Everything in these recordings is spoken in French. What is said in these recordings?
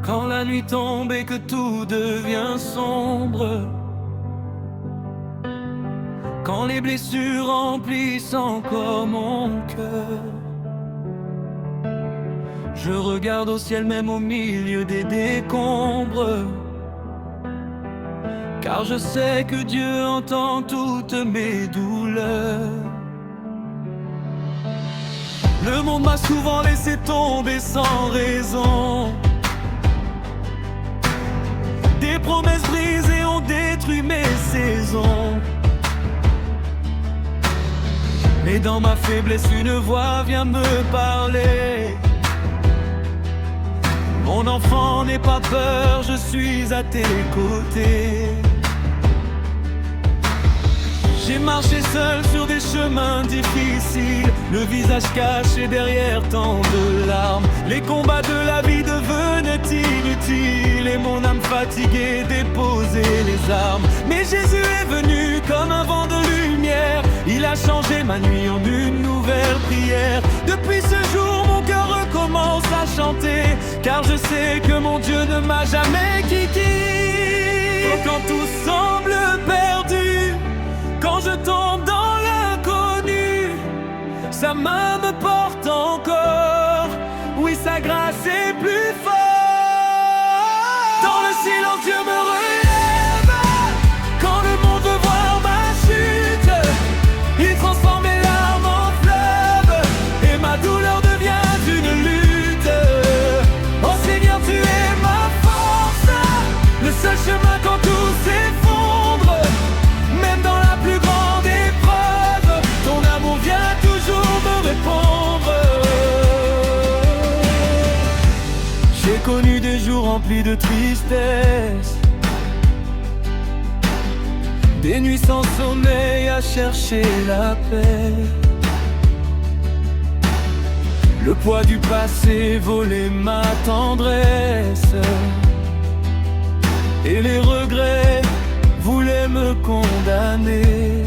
Quand la nuit tombe et que tout devient sombre, quand les blessures remplissent encore mon cœur, je regarde au ciel même au milieu des décombres, car je sais que Dieu entend toutes mes douleurs. Le monde m'a souvent laissé tomber sans raison. Des promesses brisées ont détruit mes saisons. Mais dans ma faiblesse, une voix vient me parler. Mon enfant, n'aie pas peur, je suis à tes côtés. J'ai marché seul sur des chemins difficiles, le visage caché derrière tant de larmes. Les combats de la vie devenaient inutiles et mon âme fatiguée déposait les armes. Mais Jésus est venu comme un vent de lumière, il a changé ma nuit en une nouvelle prière. Depuis ce jour mon cœur recommence à chanter, car je sais que mon Dieu ne m'a jamais quitté. Et quand tout semble perdu, quand je tombe dans l'inconnu, sa main me porte encore. Oui, sa grâce est plus forte. Dans le silence, Dieu me relève. Quand le monde veut voir ma chute, il transforme mes larmes en fleuve et ma douleur devient une lutte. Oh Seigneur, tu es ma force, le seul chemin quand tout s'effondre. Même dans la plus grande épreuve, ton amour vient toujours me répondre. J'ai connu des jours remplis de tristesse, des nuits sans sommeil à chercher la paix. Le poids du passé volait ma tendresse, et les regrets voulaient me condamner.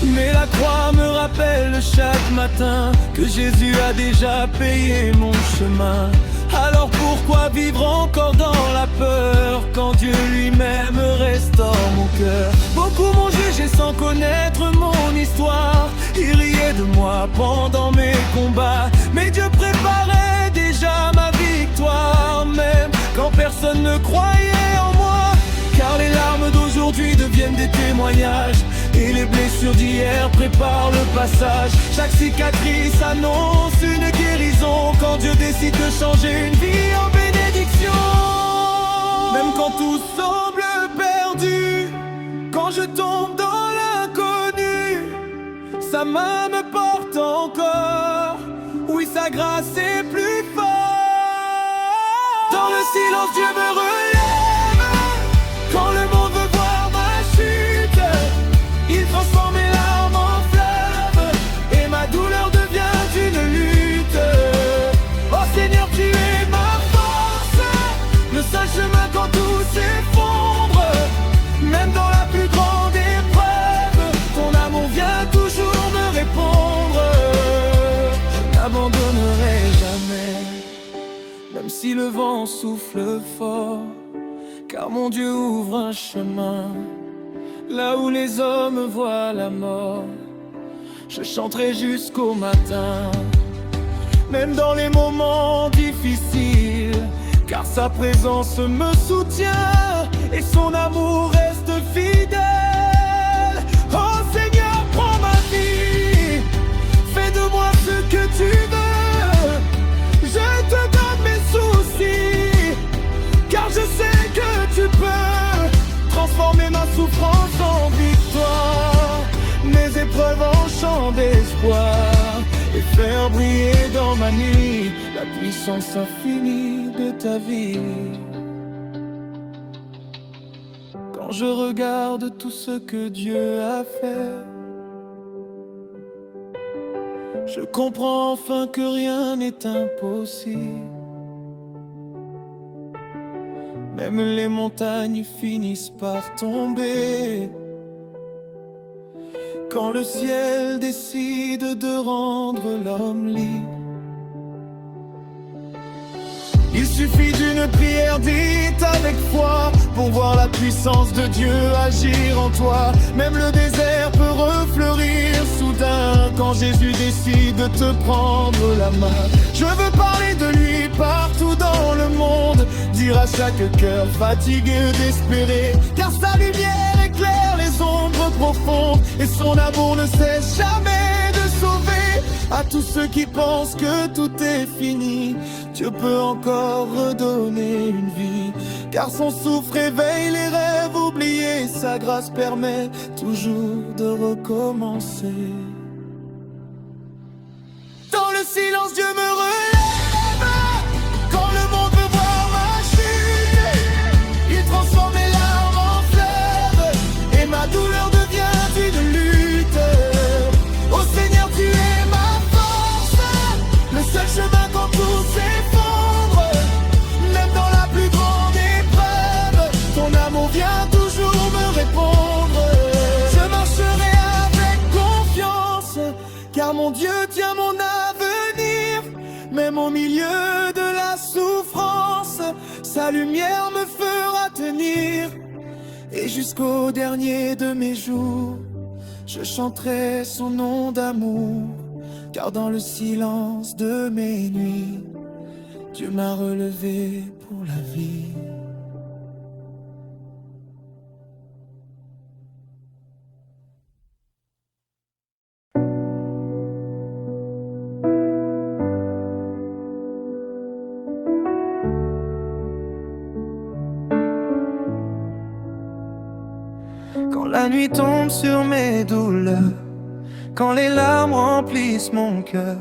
Mais la croix me rappelle chaque matin que Jésus a déjà payé mon chemin. Alors pourquoi vivre encore dans la peur quand Dieu lui-même restaure mon cœur? Beaucoup m'ont jugé sans connaître mon histoire, ils riaient de moi pendant mes combats. Mais Dieu préparait déjà ma victoire, même quand personne ne croyait en moi. Car les larmes d'aujourd'hui deviennent des témoignages, et les blessures d'hier préparent le passage. Chaque cicatrice annonce une guérison, quand Dieu décide de changer une vie en bénédiction. Même quand tout semble perdu, quand je tombe dans l'inconnu, sa main me porte encore. Oui, sa grâce est plus forte. Dans le silence, Dieu me relève. Quand le monde veut voir ma chute, il transforme mes larmes en fleuve et ma douleur devient une lutte. Oh Seigneur, tu es ma force, le seul chemin quand tout s'effondre. Même dans la plus grande épreuve, ton amour vient toujours me répondre. Je n'abandonnerai jamais, même si le vent souffle fort, car mon Dieu ouvre un chemin là où les hommes voient la mort. Je chanterai jusqu'au matin, même dans les moments difficiles, car sa présence me soutient et son amour reste fidèle. Oh Seigneur, prends ma vie, fais de moi ce que tu veux. Je te donne mes soucis, car je sais que tu peux transformer ma souffrance en victoire, mes épreuves en chant d'espoir, et faire briller dans ma nuit la puissance infinie de ta vie. Quand je regarde tout ce que Dieu a fait, je comprends enfin que rien n'est impossible. Même les montagnes finissent par tomber quand le ciel décide de rendre l'homme libre. suffit d'une prière dite avec foi pour voir la puissance de Dieu agir en toi. Même le désert peut refleurir soudain quand Jésus décide de te prendre la main. Je veux parler de lui partout dans le monde, dire à chaque cœur fatigué d'espérer, car sa lumière éclaire les ombres profondes et son amour ne cesse jamais de sauver. À tous ceux qui pensent que tout est fini, Dieu peut encore redonner une vie, car son souffle réveille les rêves oubliés, sa grâce permet toujours de recommencer. Dans le silence, Dieu me relève. Quand le monde veut voir ma chute, il transforme mes larmes en fleuve et ma douleur devient une lutte. Ô Seigneur, tu es ma force, le seul chemin quand tout s'effondre. Même dans la plus grande épreuve, ton amour vient toujours me répondre. Je marcherai avec confiance, car mon Dieu tient mon avenir. Même au milieu de la souffrance, sa lumière me fera tenir. Et jusqu'au dernier de mes jours, je chanterai son nom d'amour, car dans le silence de mes nuits, Dieu m'a relevé pour la vie. Quand la nuit tombe sur mes douleurs, quand les larmes remplissent mon cœur,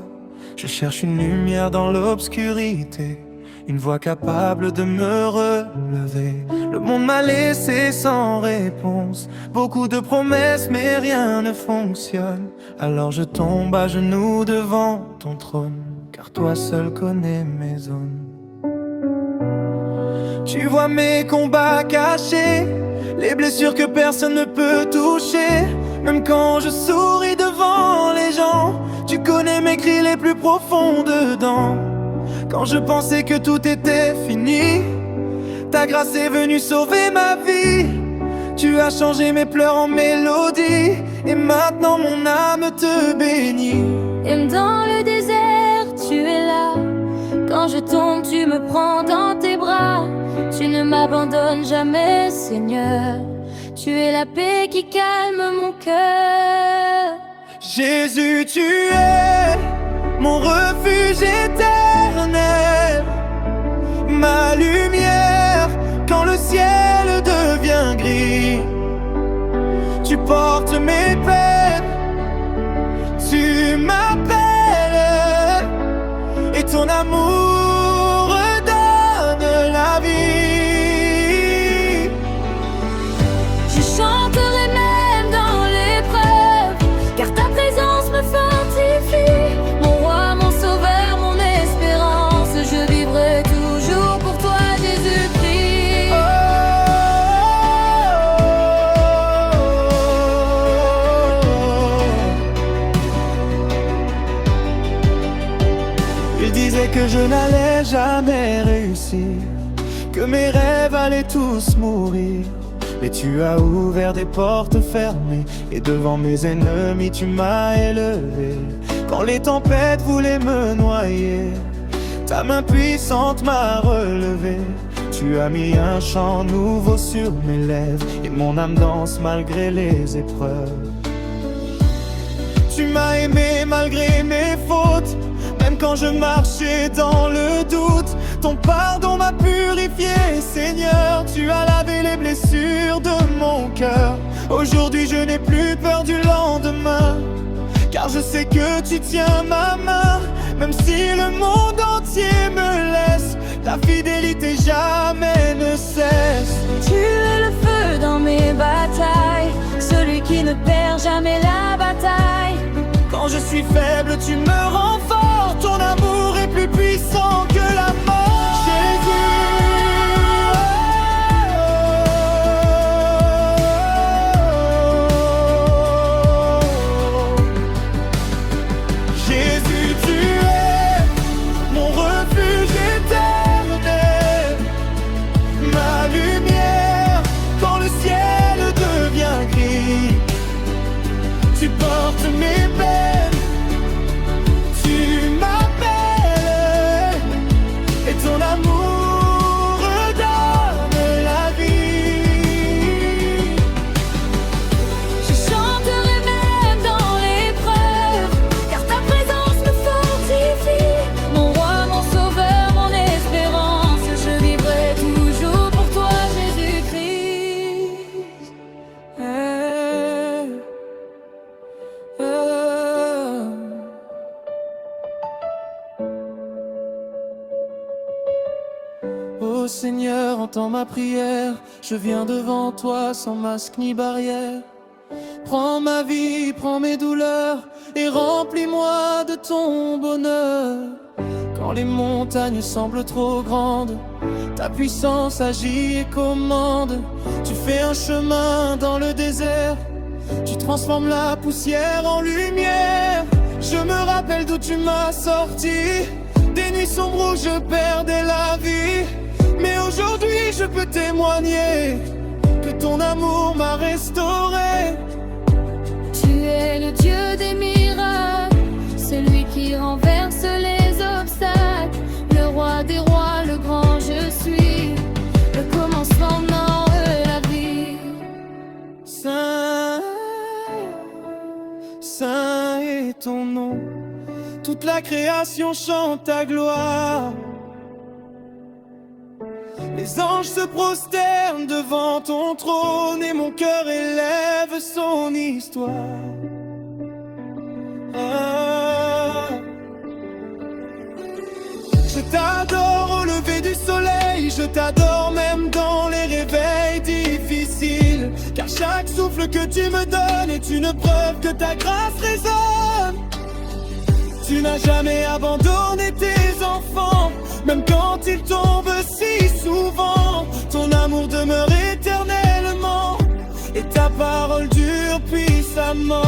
je cherche une lumière dans l'obscurité, une voix capable de me relever. Le monde m'a laissé sans réponse, beaucoup de promesses mais rien ne fonctionne. Alors je tombe à genoux devant ton trône, car toi seul connais mes zones. Tu vois mes combats cachés, les blessures que personne ne peut toucher. Même quand je souris devant les gens, tu connais mes cris les plus profonds dedans. Quand je pensais que tout était fini, ta grâce est venue sauver ma vie. Tu as changé mes pleurs en mélodie, et maintenant mon âme te bénit. Et dans le désert, tu es là. Quand je tombe, tu me prends dans tes bras. Tu ne m'abandonnes jamais, Seigneur. Tu es la paix qui calme mon cœur. Jésus, tu es mon refuge éternel, ma lumière quand le ciel devient gris. Tu portes mes peines, tu m'appelles, et ton amour redonne la vie. Je chanterai même dans l'épreuve, car ta présence me fortifie. Mon roi, mon sauveur, mon espérance, je vivrai toujours pour toi, Jésus-Christ. Il disait que je n'allais jamais réussir, que mes rêves allaient tous mourir. Mais tu as ouvert des portes fermées, et devant mes ennemis tu m'as élevé. Quand les tempêtes voulaient me noyer, ta main puissante m'a relevé. Tu as mis un chant nouveau sur mes lèvres, et mon âme danse malgré les épreuves. Tu m'as aimé malgré mes fautes, même quand je marchais dans le doute. Ton pardon m'a purifié, Seigneur. Tu as lavé les blessures de mon cœur. Aujourd'hui je n'ai plus peur du lendemain, car je sais que tu tiens ma main. Même si le monde entier me laisse, ta fidélité jamais ne cesse. Tu es le feu dans mes batailles, celui qui ne perd jamais la bataille. Quand je suis faible, tu me rends fort. Ton amour est plus puissant que la mort. Jésus. Jésus, tu es mon refuge éternel. Seigneur, entends ma prière. Je viens devant toi sans masque ni barrière. Prends ma vie, prends mes douleurs et remplis-moi de ton bonheur. Quand les montagnes semblent trop grandes, ta puissance agit et commande. Tu fais un chemin dans le désert, tu transformes la poussière en lumière. Je me rappelle d'où tu m'as sorti, des nuits sombres où je perdais la vie. Mais aujourd'hui je peux témoigner que ton amour m'a restauré. Tu es le Dieu des miracles, celui qui renverse les obstacles, le roi des rois, le grand je suis, le commencement de la vie. Saint, saint est ton nom, toute la création chante ta gloire. Les anges se prosternent devant ton trône et mon cœur élève son histoire. Ah. Je t'adore au lever du soleil, je t'adore même dans les réveils difficiles. Car chaque souffle que tu me donnes est une preuve que ta grâce résonne. Tu n'as jamais abandonné tes enfants, même quand ils tombent si souvent. Ton amour demeure éternellement et ta parole dure puissamment.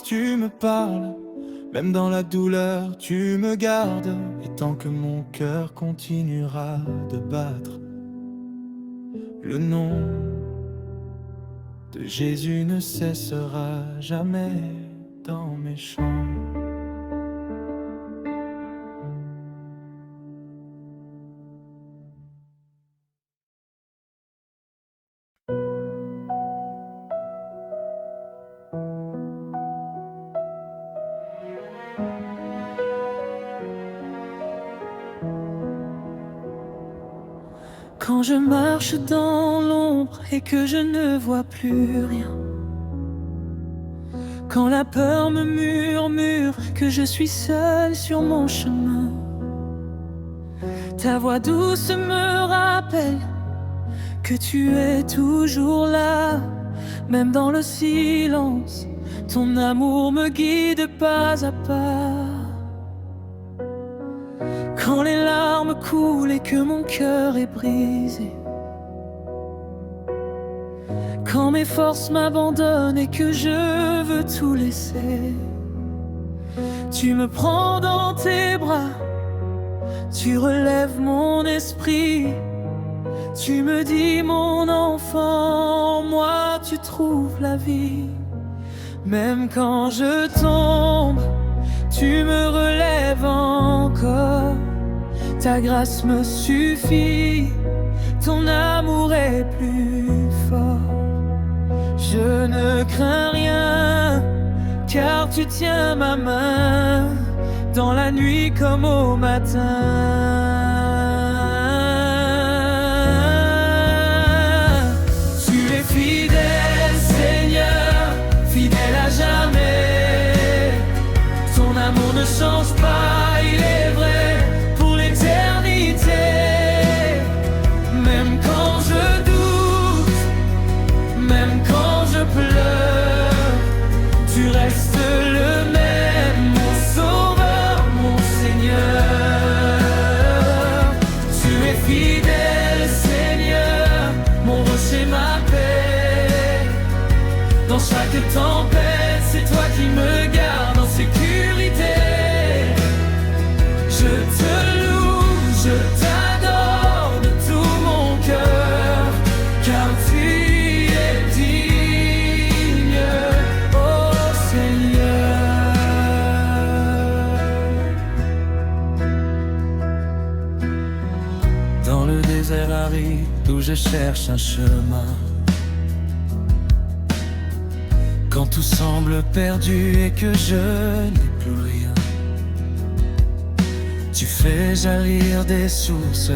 Tu me parles, même dans la douleur tu me gardes. Et tant que mon cœur continuera de battre, le nom de Jésus ne cessera jamais dans mes chants. Quand je marche dans l'ombre et que je ne vois plus rien, quand la peur me murmure que je suis seul sur mon chemin, ta voix douce me rappelle que tu es toujours là. Même dans le silence, ton amour me guide pas à pas. Quand les larmes coulent et que mon cœur est brisé, quand mes forces m'abandonnent et que je veux tout laisser, tu me prends dans tes bras, tu relèves mon esprit. Tu me dis mon enfant, moi tu trouves la vie. Même quand je tombe, tu me relèves encore. Ta grâce me suffit, ton amour est plus fort. Je ne crains rien, car tu tiens ma main, dans la nuit comme au matin. Tu es fidèle, Seigneur, fidèle à jamais. Ton amour ne change pas, il est vrai. Même quand je doute, même quand je pleure, tu restes le même, mon sauveur, mon Seigneur. Tu es fidèle, Seigneur, mon rocher, ma paix. Dans chaque tempête, c'est toi qui me gardes en sécurité. d'où je cherche un chemin. Quand tout semble perdu et que je n'ai plus rien, tu fais jaillir des sources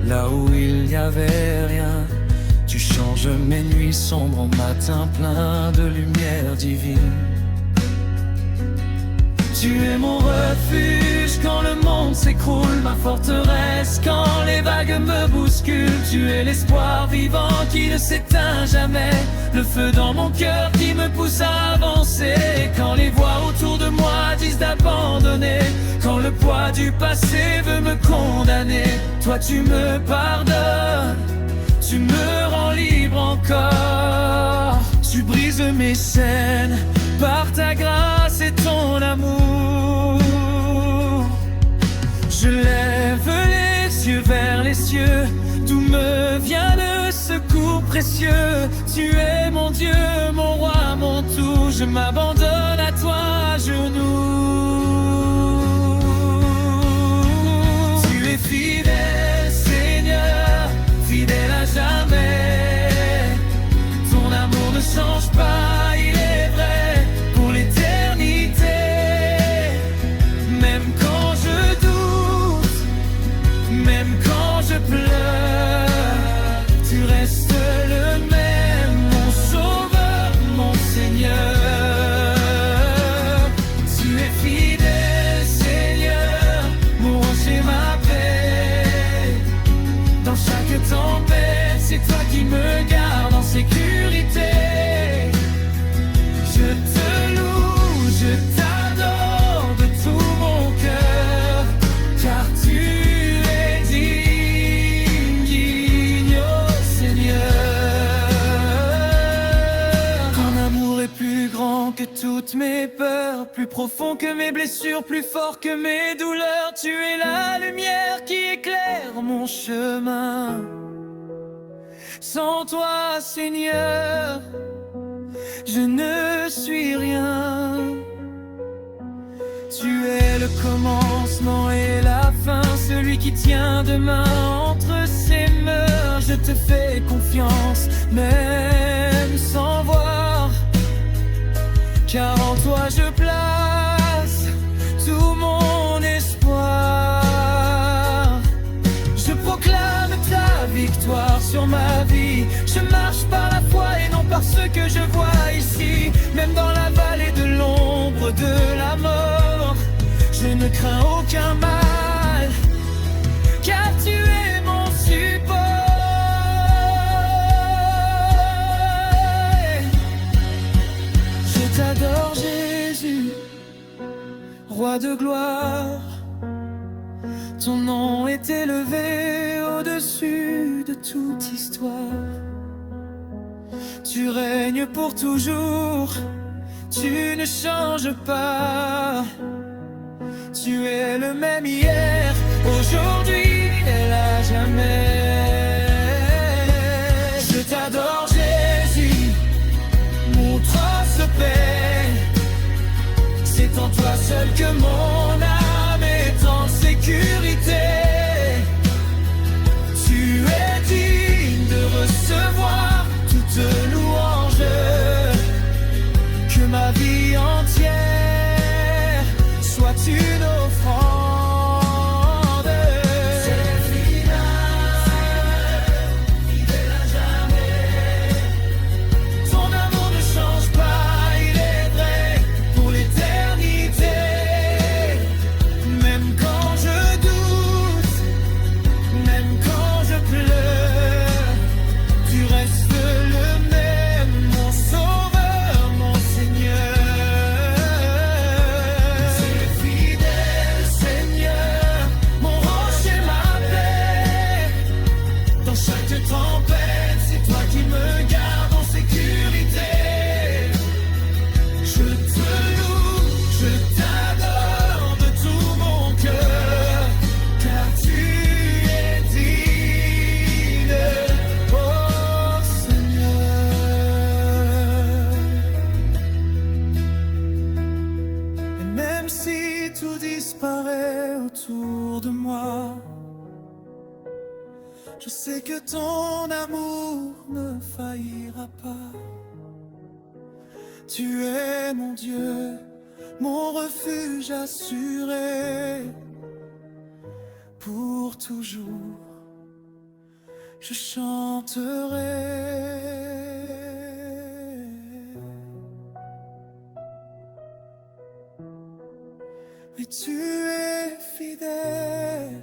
là où il n'y avait rien. Tu changes mes nuits sombres en matins pleins de lumière divine. Tu es mon refuge quand le monde s'écroule, ma forteresse quand les vagues me bousculent. Tu es l'espoir vivant qui ne s'éteint jamais, le feu dans mon cœur qui me pousse à avancer. Quand les voix autour de moi disent d'abandonner, quand le poids du passé veut me condamner, toi tu me pardonnes, tu me rends libre encore. Tu brises mes chaînes par ta grâce et ton amour. Je lève les yeux vers les cieux, d'où me vient le secours précieux. Tu es mon Dieu, mon roi, mon tout. Je m'abandonne à toi à genoux. Tu es fidèle, Seigneur, fidèle à jamais. Ton amour ne change pas, il est vrai pour l'éternité. Même quand je doute, même quand je pleure, tu restes le même, mon sauveur, mon Seigneur. Tu es fidèle, Seigneur, mon rocher, ma paix. Dans chaque tempête, c'est toi qui me garde en sécurité. Je te loue, je t'adore de tout mon cœur, car tu es digne, oh Seigneur. Ton amour est plus grand que toutes mes peurs, plus profond que mes blessures, plus fort que mes douleurs. Tu es la lumière qui éclaire mon chemin. Sans toi, Seigneur, je ne suis rien. Tu es le commencement et la fin, celui qui tient demain entre ses mains. Je te fais confiance, même sans voir, car en toi je place tout mon espoir. Je proclame ta victoire sur ma vie. Je marche par la foi et non par ce que je vois ici. Même dans la vallée de l'ombre de la mort, je ne crains aucun mal, car tu es mon support. Je t'adore Jésus, roi de gloire. Ton nom est élevé au-dessus de toute histoire. Tu règnes pour toujours, tu ne changes pas. Tu es le même hier, aujourd'hui et à jamais. Je t'adore Jésus, mon trace paix. C'est en toi seul que mon âme est en sécurité. Tu es digne de recevoir toute louange, que ma vie entière soit une offrande. C'est fidèle à jamais. Ton amour ne change pas, il est vrai pour l'éternité. sais que ton amour ne faillira pas. Tu es mon Dieu, mon refuge assuré. Pour toujours, je chanterai. Mais tu es fidèle.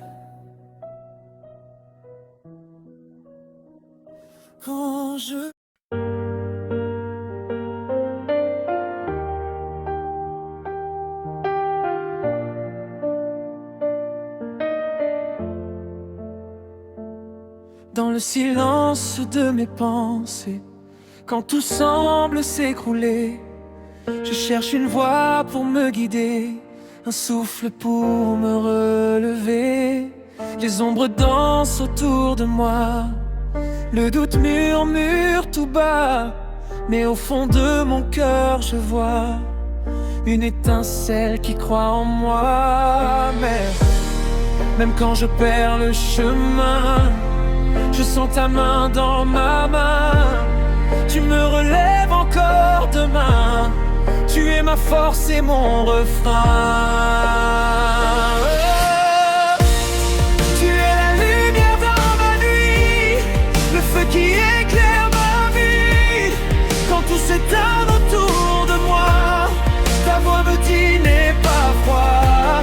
Quand je dans le silence de mes pensées, quand tout semble s'écrouler, je cherche une voix pour me guider, un souffle pour me relever. Les ombres dansent autour de moi, le doute murmure tout bas, mais au fond de mon cœur je vois une étincelle qui croit en moi. Mais même quand je perds le chemin, je sens ta main dans ma main. Tu me relèves encore demain. Tu es ma force et mon refrain. Tu es la lumière dans ma nuit, le feu qui éclaire ma vie. Quand tout s'éteint autour de moi, ta voix me dit n'aie pas froid.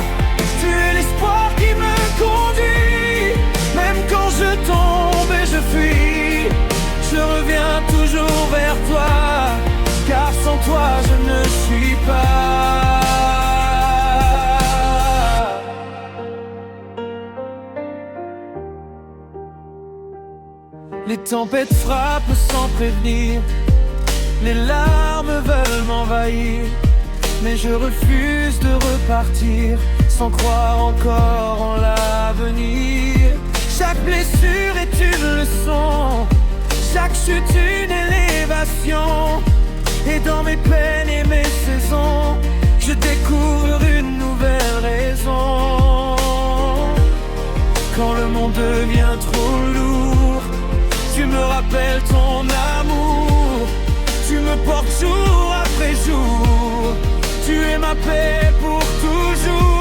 Tu es l'espoir qui me conduit, même quand je tombe et je fuis, je reviens toujours vers toi, car sans toi je ne suis pas. Les tempêtes frappent sans prévenir, les larmes veulent m'envahir, mais je refuse de repartir sans croire encore en l'avenir. Chaque blessure est une leçon, chaque chute une élévation. Et dans mes peines et mes saisons, je découvre une nouvelle raison. Quand le monde devient trop lourd, tu me rappelles ton amour. Tu me portes jour après jour, tu es ma paix pour toujours.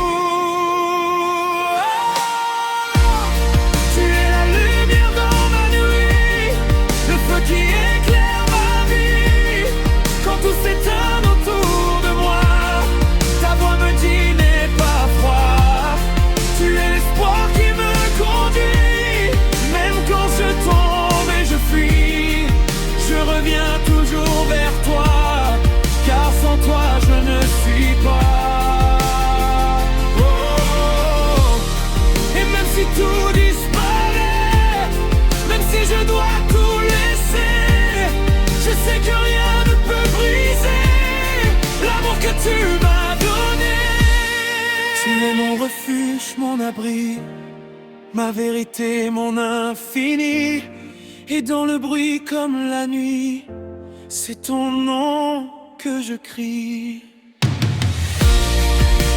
Qui éclaire ma vie, quand tout s'éteint autour de moi, ta voix me dit n'aie pas froid. Tu es l'espoir qui me conduit, même quand je tombe et je fuis, je reviens toujours vers toi, car sans toi je ne suis pas. Oh, oh, oh. Et même si tout disparaît, même si je dois tout laisser, je sais que rien ne peut briser l'amour que tu m'as donné. Tu es mon refuge, mon abri, ma vérité, mon infini. Et dans le bruit comme la nuit, c'est ton nom que je crie.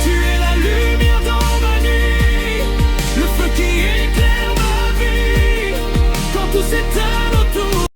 Tu es la lumière dans ma nuit, le feu qui éclaire ma vie. Quand tout s'éteint